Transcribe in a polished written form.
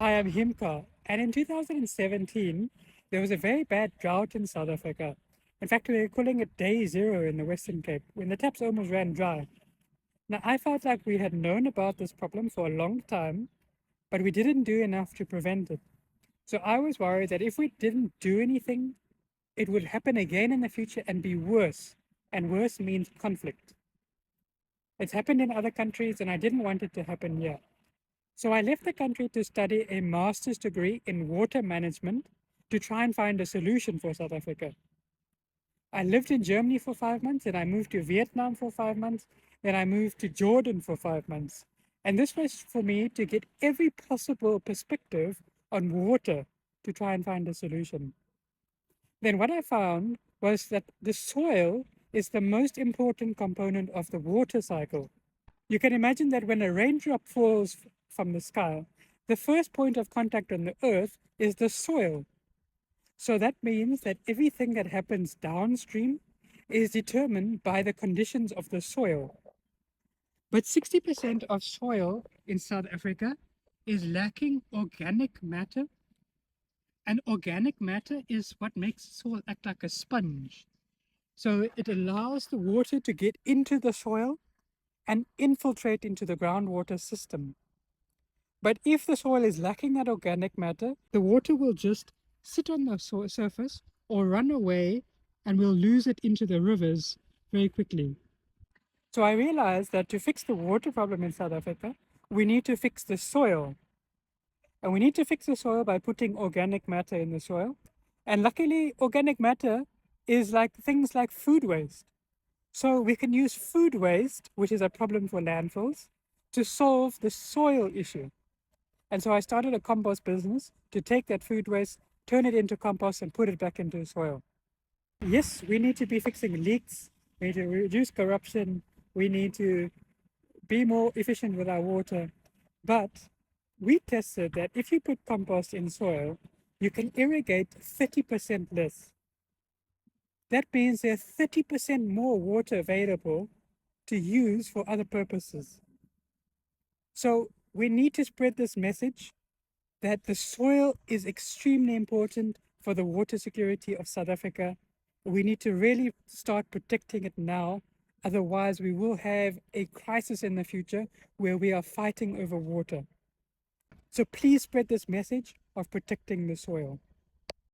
Hi, I'm Himka, and in 2017, there was a very bad drought in South Africa. In fact, we were calling it day zero in the Western Cape, when the taps almost ran dry. Now, I felt like we had known about this problem for a long time, but we didn't do enough to prevent it. So I was worried that if we didn't do anything, it would happen again in the future and be worse. And worse means conflict. It's happened in other countries, and I didn't want it to happen here. So I left the country to study a master's degree in water management to try and find a solution for South Africa. I lived in Germany for 5 months, then I moved to Vietnam for 5 months, then I moved to Jordan for 5 months. And this was for me to get every possible perspective on water to try and find a solution. Then what I found was that the soil is the most important component of the water cycle. You can imagine that when a raindrop falls from the sky, the first point of contact on the earth is the soil. So that means that everything that happens downstream is determined by the conditions of the soil. But 60% of soil in South Africa is lacking organic matter, and organic matter is what makes soil act like a sponge. So it allows the water to get into the soil and infiltrate into the groundwater system. But if the soil is lacking that organic matter, the water will just sit on the surface or run away and we'll lose it into the rivers very quickly. So I realized that to fix the water problem in South Africa, we need to fix the soil. And we need to fix the soil by putting organic matter in the soil. And luckily, organic matter is like things like food waste. So we can use food waste, which is a problem for landfills, to solve the soil issue. And so I started a compost business to take that food waste, turn it into compost, and put it back into the soil. Yes, we need to be fixing leaks. We need to reduce corruption. We need to be more efficient with our water. But we tested that if you put compost in soil, you can irrigate 30% less. That means there's 30% more water available to use for other purposes. So we need to spread this message that the soil is extremely important for the water security of South Africa. We need to really start protecting it now. Otherwise, we will have a crisis in the future where we are fighting over water. So please spread this message of protecting the soil.